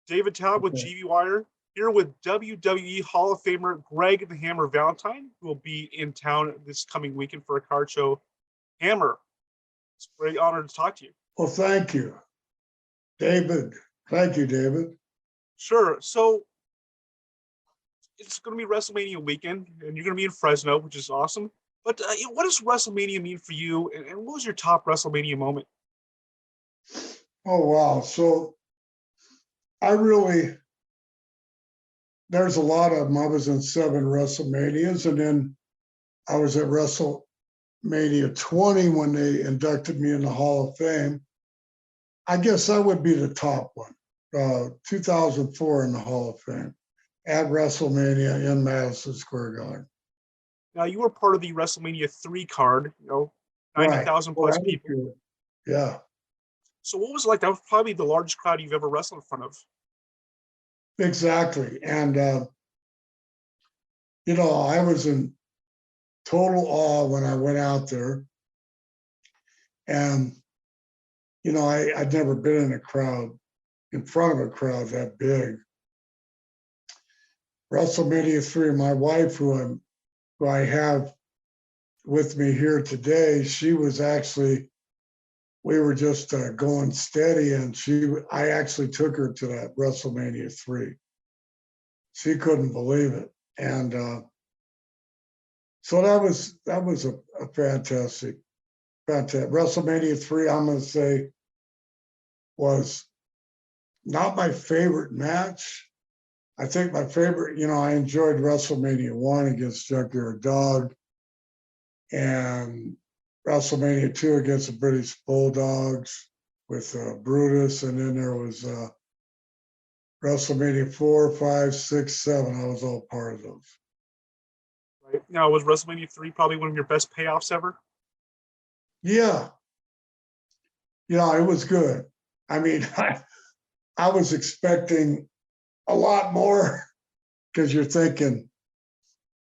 David Taub with Okay. GV Wire, here with WWE Hall of Famer Greg the Hammer Valentine, who will be in town this coming weekend for a card show. Hammer, it's a great honor to talk to you. Well, thank you, David. Thank you, David. Sure. So it's going to be WrestleMania weekend, and you're going to be in Fresno, which is awesome. But what does WrestleMania mean for you, and what was your top WrestleMania moment? Oh, wow. So there's a lot of them. I was in 7 WrestleManias, and then I was at WrestleMania 20 when they inducted me in the Hall of Fame. I guess that would be the top one. 2004 in the Hall of Fame at WrestleMania in Madison Square Garden. Now, you were part of the WrestleMania 3 card, 90,000 Well, plus that was people. good. Yeah, So what was it like? That was probably the largest crowd you've ever wrestled in front of. exactly. And, I was in total awe when I went out there. And, I'd never been in front of a crowd that big. WrestleMania 3, my wife, who I have with me here today, we were just going steady, and I actually took her to that WrestleMania 3. She couldn't believe it. And so that was a fantastic. WrestleMania 3, I'm going to say, was not my favorite match. I think my favorite, I enjoyed WrestleMania 1 against Junkyard Dog, and WrestleMania 2 against the British Bulldogs with Brutus, and then there was WrestleMania 4, 5, 6, 7. I was all part of those. Right now, was WrestleMania 3 probably one of your best payoffs ever? Yeah, it was good. I mean, I was expecting a lot more because you're thinking,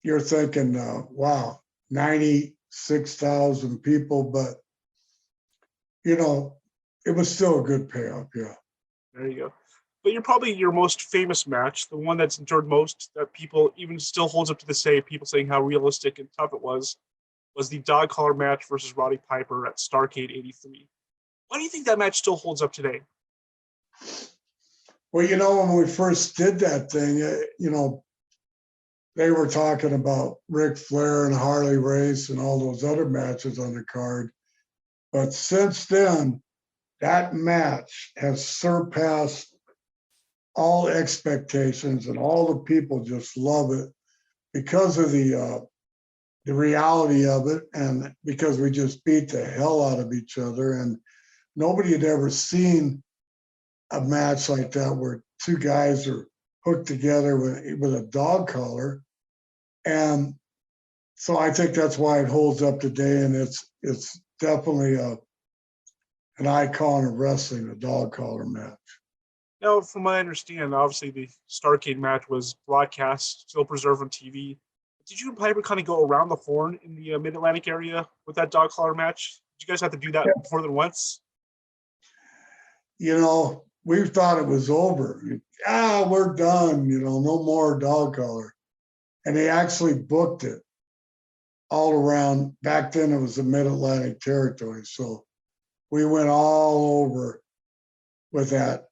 wow, 96,000 people, but it was still a good payoff. Yeah. There you go. But you're probably your most famous match, the one that's endured most, that people even still holds up to this day, people saying how realistic and tough it was the dog collar match versus Roddy Piper at Starrcade 83. Why do you think that match still holds up today? Well, when we first did that thing, they were talking about Ric Flair and Harley Race and all those other matches on the card. But since then, that match has surpassed all expectations, and all the people just love it because of the reality of it, and because we just beat the hell out of each other. And nobody had ever seen a match like that where 2 guys are hooked together with a dog collar. And so I think that's why it holds up today, and it's definitely an icon of wrestling, a dog collar match. Now, from what I understand, obviously the Starrcade match was broadcast, still preserved on TV. Did you and Piper kind of go around the horn in the Mid-Atlantic area with that dog collar match? Did you guys have to do that more than once? We thought it was over. We're done, no more dog collar. And they actually booked it all around. Back then it was the Mid-Atlantic territory. So we went all over with that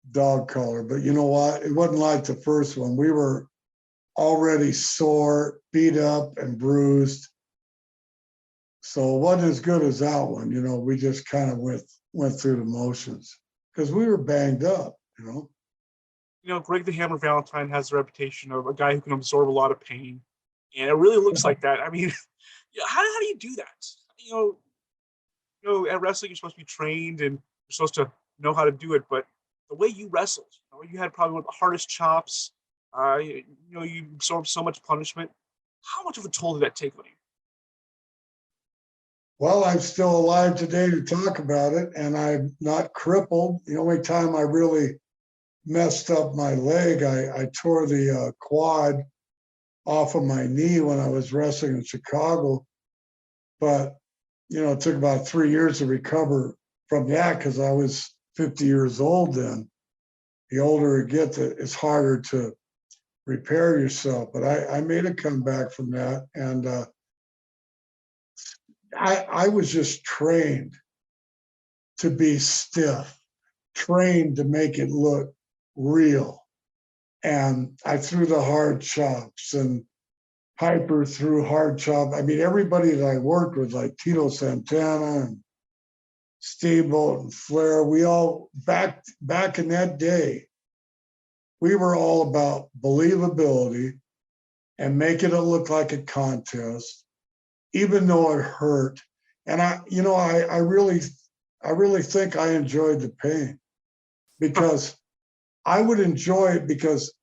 dog collar. But you know what? It wasn't like the first one. We were already sore, beat up, and bruised. So it wasn't as good as that one. We just kind of went through the motions because we were banged up. Greg the Hammer Valentine has the reputation of a guy who can absorb a lot of pain, and it really looks like that. I mean, how do you do that? At wrestling you're supposed to be trained and you're supposed to know how to do it, but the way you wrestled, you had probably one of the hardest chops. You absorbed so much punishment. How much of a toll did that take on you? Well, I'm still alive today to talk about it, and I'm not crippled. The only time I really messed up my leg, I tore the quad off of my knee when I was wrestling in Chicago. But, it took about 3 years to recover from that because I was 50 years old then. the older it gets, it's harder to repair yourself. But I made a comeback from that, and I was just trained to be stiff, trained to make it look real. And I threw the hard chops, and Piper threw hard chop. I mean, everybody that I worked with, like Tito Santana and Steamboat and Flair, we all back in that day, we were all about believability and making it look like a contest, even though it hurt. And I really think I enjoyed the pain, because I would enjoy it because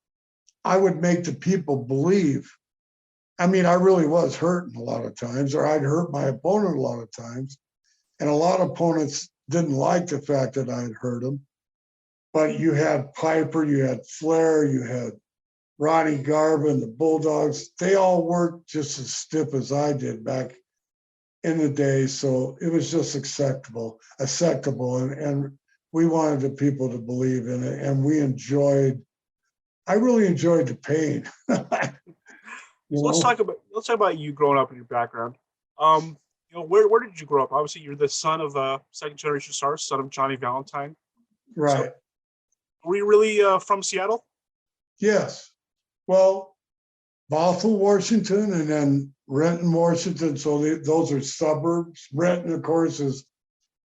I would make the people believe. I mean, I really was hurting a lot of times, or I'd hurt my opponent a lot of times. And a lot of opponents didn't like the fact that I had hurt them. But you had Piper, you had Flair, you had Ronnie Garvin, the Bulldogs. They all worked just as stiff as I did back in the day. So it was just acceptable. And we wanted the people to believe in it. And I really enjoyed the pain. So let's talk about you growing up and your background. Where did you grow up? Obviously, you're the son of a second generation star, son of Johnny Valentine. Right. So, were you really from Seattle? Yes. Well, Bothell, Washington, and then Renton, Washington. So those are suburbs. Renton, of course, is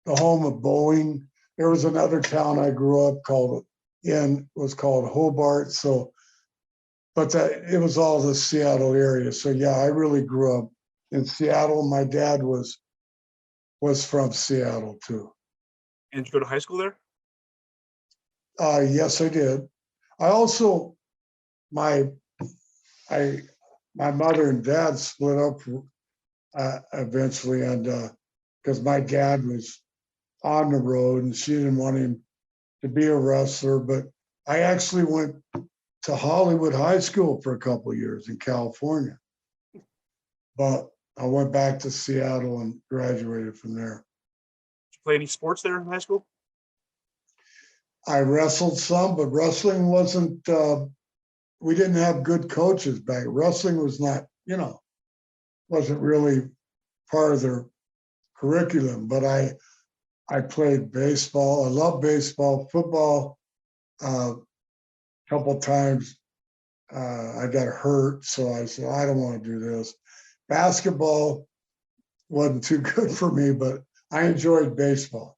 the home of Boeing. There was another town I grew up called Hobart. So, but it was all the Seattle area. So yeah, I really grew up in Seattle. My dad was from Seattle too. And did you go to high school there? Yes, I did. I also my mother and dad split up eventually, and because my dad was on the road and she didn't want him to be a wrestler. But I actually went to Hollywood High School for a couple of years in California. But I went back to Seattle and graduated from there. Did you play any sports there in high school? I wrestled some, but wrestling wasn't, we didn't have good coaches back. Wrestling was not, wasn't really part of their curriculum. But I played baseball. I love baseball, football. A couple of times I got hurt, so I said, I don't want to do this. Basketball wasn't too good for me, but I enjoyed baseball.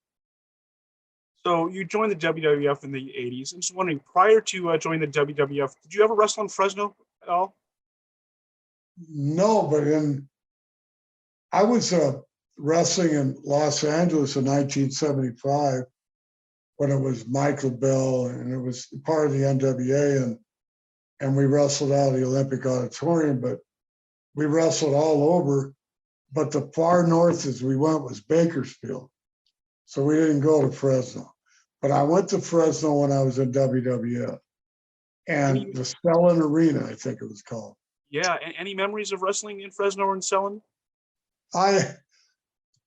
So you joined the WWF in the 80s. I'm just wondering, prior to joining the WWF, did you ever wrestle in Fresno at all? No, but I was wrestling in Los Angeles in 1975 when it was Michael Bell, and it was part of the NWA, and we wrestled out of the Olympic Auditorium, but we wrestled all over. But the far north as we went was Bakersfield. So we didn't go to Fresno. But I went to Fresno when I was in WWF. And the Stellan Arena, I think it was called. Yeah. Any memories of wrestling in Fresno or in Stellan? I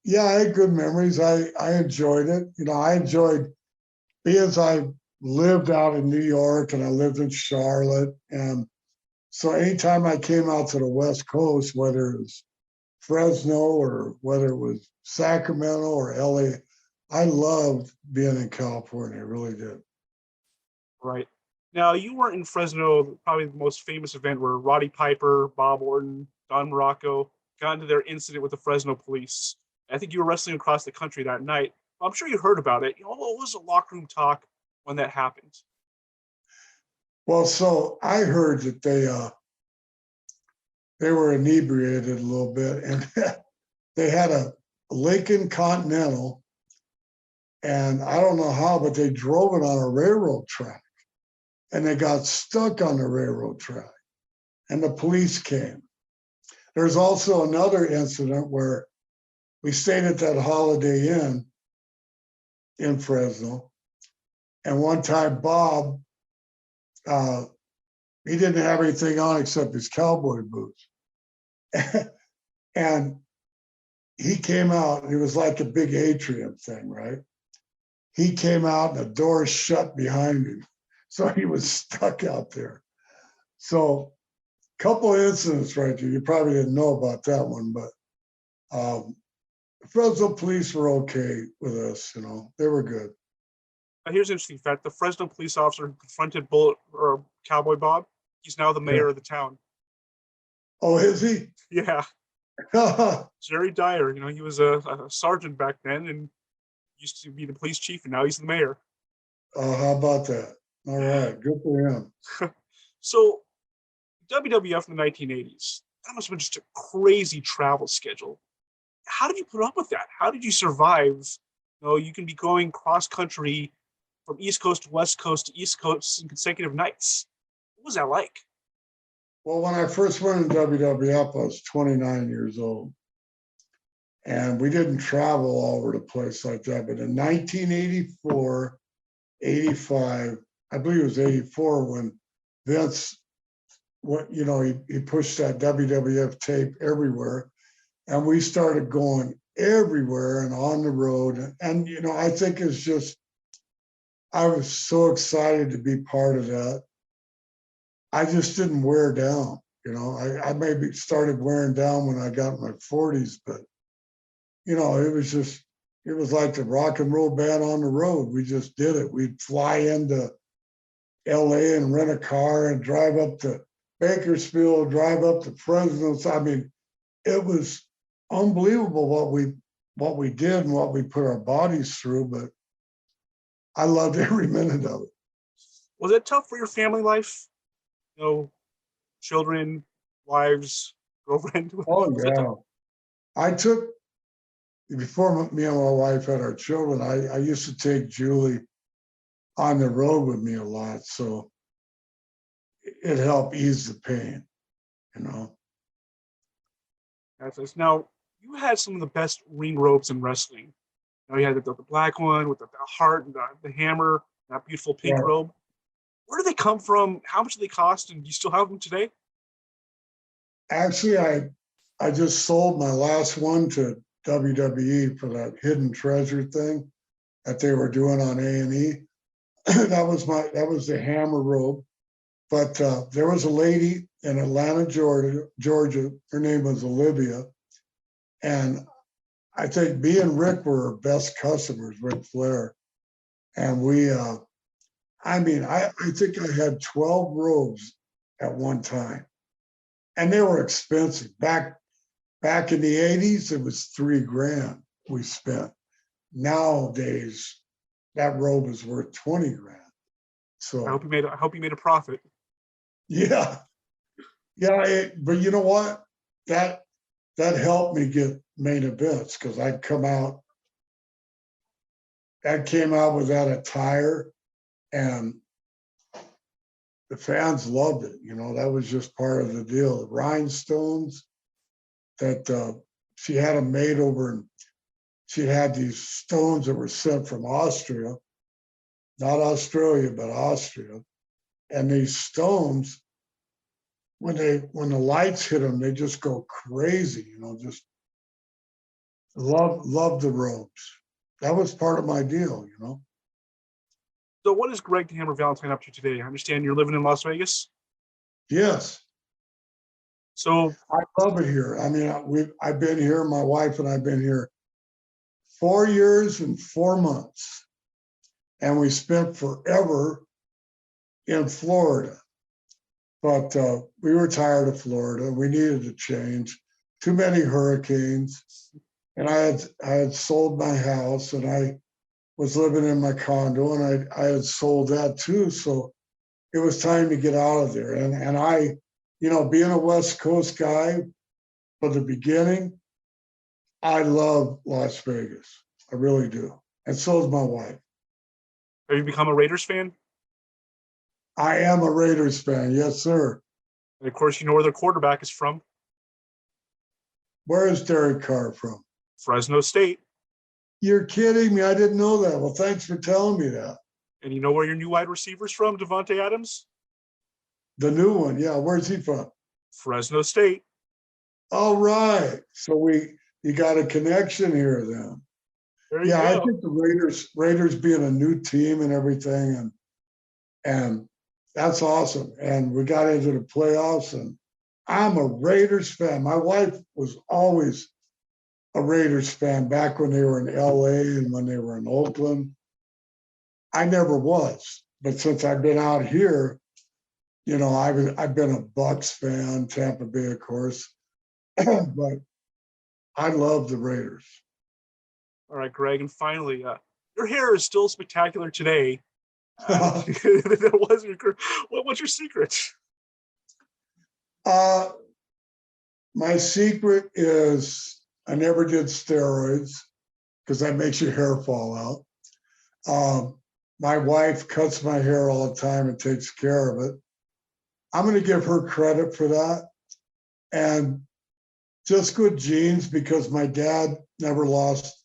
had good memories. I enjoyed it. I enjoyed, because I lived out in New York and I lived in Charlotte. And so anytime I came out to the West Coast, whether it was Fresno or whether it was Sacramento or LA, I loved being in California. I really did. Right. Now, you were in Fresno, probably the most famous event where Roddy Piper, Bob Orton, Don Morocco got into their incident with the Fresno police. I think you were wrestling across the country that night. I'm sure you heard about it. What was the locker room talk when that happened? Well, so I heard that they were inebriated a little bit, and they had a Lincoln Continental, and I don't know how, but they drove it on a railroad track, and they got stuck on the railroad track, and the police came. There's also another incident where we stayed at that Holiday Inn in Fresno, and one time Bob, he didn't have anything on except his cowboy boots. And he came out, and it was like a big atrium thing, right? He came out and the door shut behind him. So he was stuck out there. So a couple of incidents right there. You probably didn't know about that one, but the Fresno police were okay with us, they were good. Here's an interesting fact: the Fresno police officer who confronted Bullet or Cowboy Bob, he's now the Yeah. mayor of the town. Oh, is he? Yeah, Jerry Dyer. He was a sergeant back then and used to be the police chief, and now he's the mayor. Oh, how about that? All right, good for him. So, WWF in the 1980s, that must have been just a crazy travel schedule. How did you put up with that? How did you survive? You can be going cross country from East Coast to West Coast to East Coast in consecutive nights. What was that like? Well, when I first went in WWF, I was 29 years old. And we didn't travel all over the place like that. But in 1984, 85, I believe it was 84, when Vince, he pushed that WWF tape everywhere. And we started going everywhere and on the road. And I think it's just, I was so excited to be part of that. I just didn't wear down. I maybe started wearing down when I got in my 40s, but it was like the rock and roll band on the road. We just did it. We'd fly into LA and rent a car and drive up to Bakersfield, drive up to Fresno. I mean, it was unbelievable what we did and what we put our bodies through, but I loved every minute of it. Was it tough for your family life? Children, wives, girlfriend? Oh yeah. Before me and my wife had our children, I used to take Julie on the road with me a lot. So it helped ease the pain. That's nice. Now, you had some of the best ring ropes in wrestling. You had the black one with the heart and the hammer, that beautiful pink Yeah. robe. Where do they come from? How much do they cost? And do you still have them today? Actually, I just sold my last one to WWE for that hidden treasure thing that they were doing on A&E. that was the hammer rope. But there was a lady in Atlanta, Georgia. Her name was Olivia, and I think me and Rick were her best customers, Ric Flair, and we. I think I had 12 robes at one time, and they were expensive. Back in the 80s, it was $3,000 we spent. Nowadays, that robe is worth 20 grand. So I hope you made a profit. yeah, but you know what? That helped me get main events because I'd come out. That came out with that attire, and the fans loved it. That was just part of the deal. The rhinestones that she had them made over, and she had these stones that were sent from Austria, not Australia, but Austria. And these stones, when the lights hit them, they just go crazy. Just love the robes. That was part of my deal. So, what is Greg the Hammer Valentine up to today? I understand you're living in Las Vegas. Yes. So, I love it here. I mean, I've been here. My wife and I've been here 4 years and 4 months, and we spent forever in Florida. But we were tired of Florida. We needed to change. Too many hurricanes, and I had sold my house, and I was living in my condo, and I had sold that too. So it was time to get out of there. And I, being a West Coast guy from the beginning, I love Las Vegas. I really do. And so is my wife. have you become a Raiders fan? I am a Raiders fan. Yes, sir. And of course, you know where their quarterback is from. Where is Derek Carr from? Fresno State. You're kidding me. I didn't know that. Well, thanks for telling me that. And you know where your new wide receiver's from, Devontae Adams? The new one. Yeah. Where's he from? Fresno State. All right. So you got a connection here then. There you Yeah, I go. think the Raiders being a new team and everything, And that's awesome. And we got into the playoffs, and I'm a Raiders fan. My wife was always a Raiders fan back when they were in LA and when they were in Oakland. I never was, but since I've been out here, you know, I've been a Bucks fan, Tampa Bay, of course, but I love the Raiders. All right, Greg, and finally, your hair is still spectacular today. That was what's your secret? My secret is I never did steroids because that makes your hair fall out. My wife cuts my hair all the time and takes care of it. I'm going to give her credit for that. And just good genes, because my dad never lost,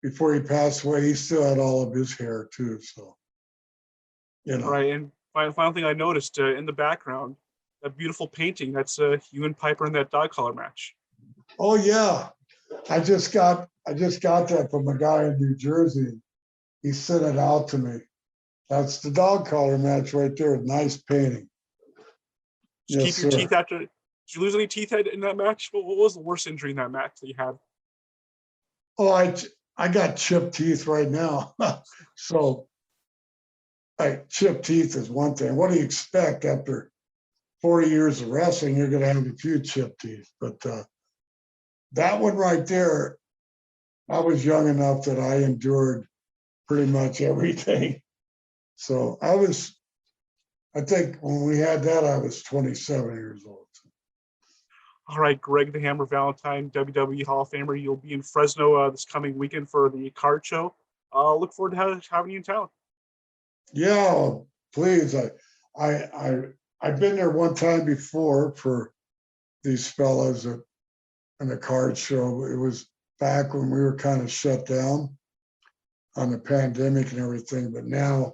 before he passed away, he still had all of his hair too. So, you know. All right, and final thing I noticed in the background, that beautiful painting, that's you and Piper in that dog collar match. Oh yeah. I just got that from a guy in New Jersey. He sent it out to me. That's the dog collar match right there. Nice painting. Did you Yes, keep your sir. teeth after? Did you lose any teeth in that match? What was the worst injury in that match that you had? Oh, I got chipped teeth right now. So chipped teeth is one thing. What do you expect after 40 years of wrestling? You're gonna have a few chipped teeth. But that one right there, I was young enough that I endured pretty much everything. So I think when we had that, I was 27 years old. All right, Greg the Hammer Valentine, WWE Hall of Famer. You'll be in Fresno this coming weekend for the card show. Look forward to having you in town. Yeah, please. I've been there one time before for these fellas in the card show. It was back when we were kind of shut down on the pandemic and everything, but now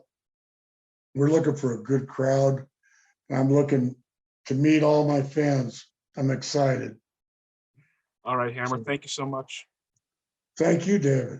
we're looking for a good crowd. I'm looking to meet all my fans. I'm excited. All right, Hammer. So, Thank you so much. thank you, David.